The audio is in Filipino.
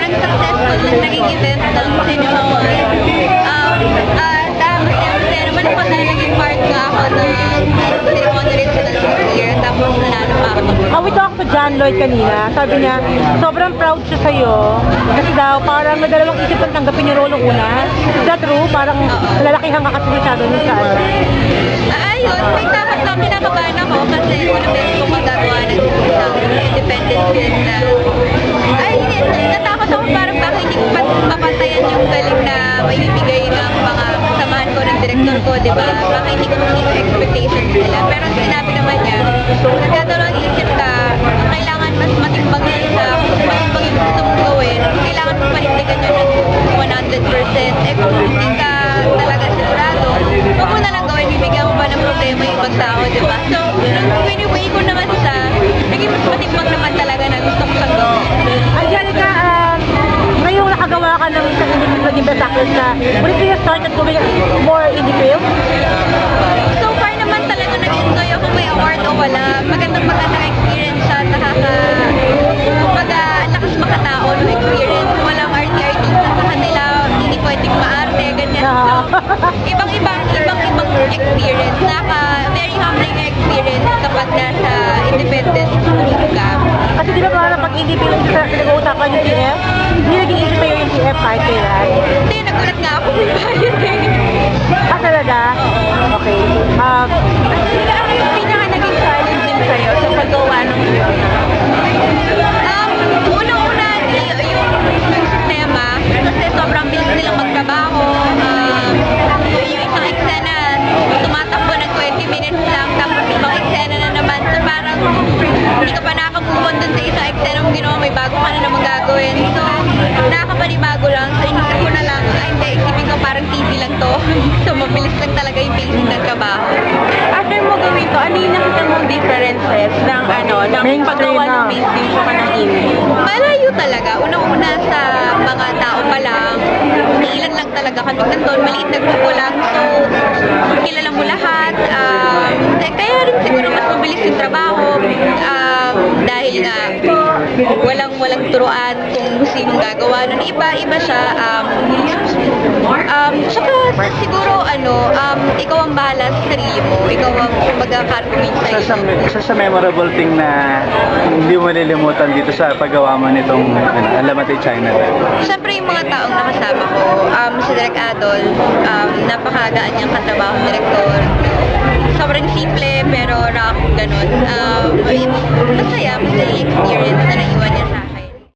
sobrang successful na naging event ng cinema hall. Tapos kasi naman po na naging part nga ako ng cinema original this year. Tapos nanalo pa ako. We talked to John Lloyd kanina. Sabi niya, sobrang proud siya sa'yo. Kasi daw, parang nadalawang isip ang tanggapin yung role ng una. Is that true? Parang lalakihan ka kasi masyado nun sa ano. Ayun, may takot lang pinakabahan ako kasi unang beses ko magagawa ng isang independent film na natakot ako parang baka hindi ko mapantayan yung galing na maibibigay ng mga kasamahan ko ng director ko, di ba? Baka hindi ko mag-meet expectations nila. Pero sinabi naman niya, nagdadalawang isip ka, kailangan mas matimbang na isa, matimbang yung gusto mong gawin, kailangan mo panindigan yun ng 100%. Kung hindi ka talaga sigurado, huwag mo na lang gawin, bibigyan mo ba ng problema yung ibang tao, di ba? So, anyway ko naman siya, naging mas matimbang naman talaga na gusto ko siyang gawin. Angelica, ngayong nakagawa ka ng isang naging best actress na, would it be a start at going more indie film? So far naman talaga nag-enjoy ako, may award o wala. Magandang experience siya, kumbaga, lakas makatao ng experience. Walang arty-artista sa kanila, hindi pwedeng maarte, ganyan. So, ibang-ibang experience. Very humbling experience kapag nasa independent film ka. Kasi di ba parang pag indie film sa pinag-uusapan yung TF, hindi naging issue sa'yo yung TF kahit kailan? Hindi, nagulat nga ako may bayad eh. Talaga? Okay. Pinaka naging challenge din sa'yo sa paggawa ng film? Unang-una, yung sistema, kasi sobrang bilis nilang magtrabaho. Yung isang eksena, tumatakbo ng 20 minutes lang, tapos ibang eksena na naman. So parang hindi ka pa nakakumon dun sa isang eksena mong ginawa, may bago ka na naman gagawin. So, nakakapanibago lang. So, inisip ko na lang, hindi, isipin ko parang TV lang to. So, mabilis lang talaga yung pacing ng trabaho. After mo gawin to, ano yung nakita mong differences ng paggawa ng mainstream sa ng indie? Malayo talaga. Unang-una sa mga tao pa lang, ilan lang talaga kami nandun, maliit na grupo lang. So, kilala mo lahat. Kaya rin siguro mas mabilis yung trabaho. Dahil nga, walang turuan kung sinong gagawa nun. Iba siya. Tsaka siguro, ikaw ang bahala sa sarili mo. Ikaw ang mag-calculate sa iyo. Sa memorable thing na hindi mo nilimutan dito sa paggawa mo nitong Alamatay China. Siyempre yung mga taong nakasama ko, si Direk Adol, napakagaan niyang katrabaho direktor. Sobrang simple pero rock, ganun. Masaya yung experience na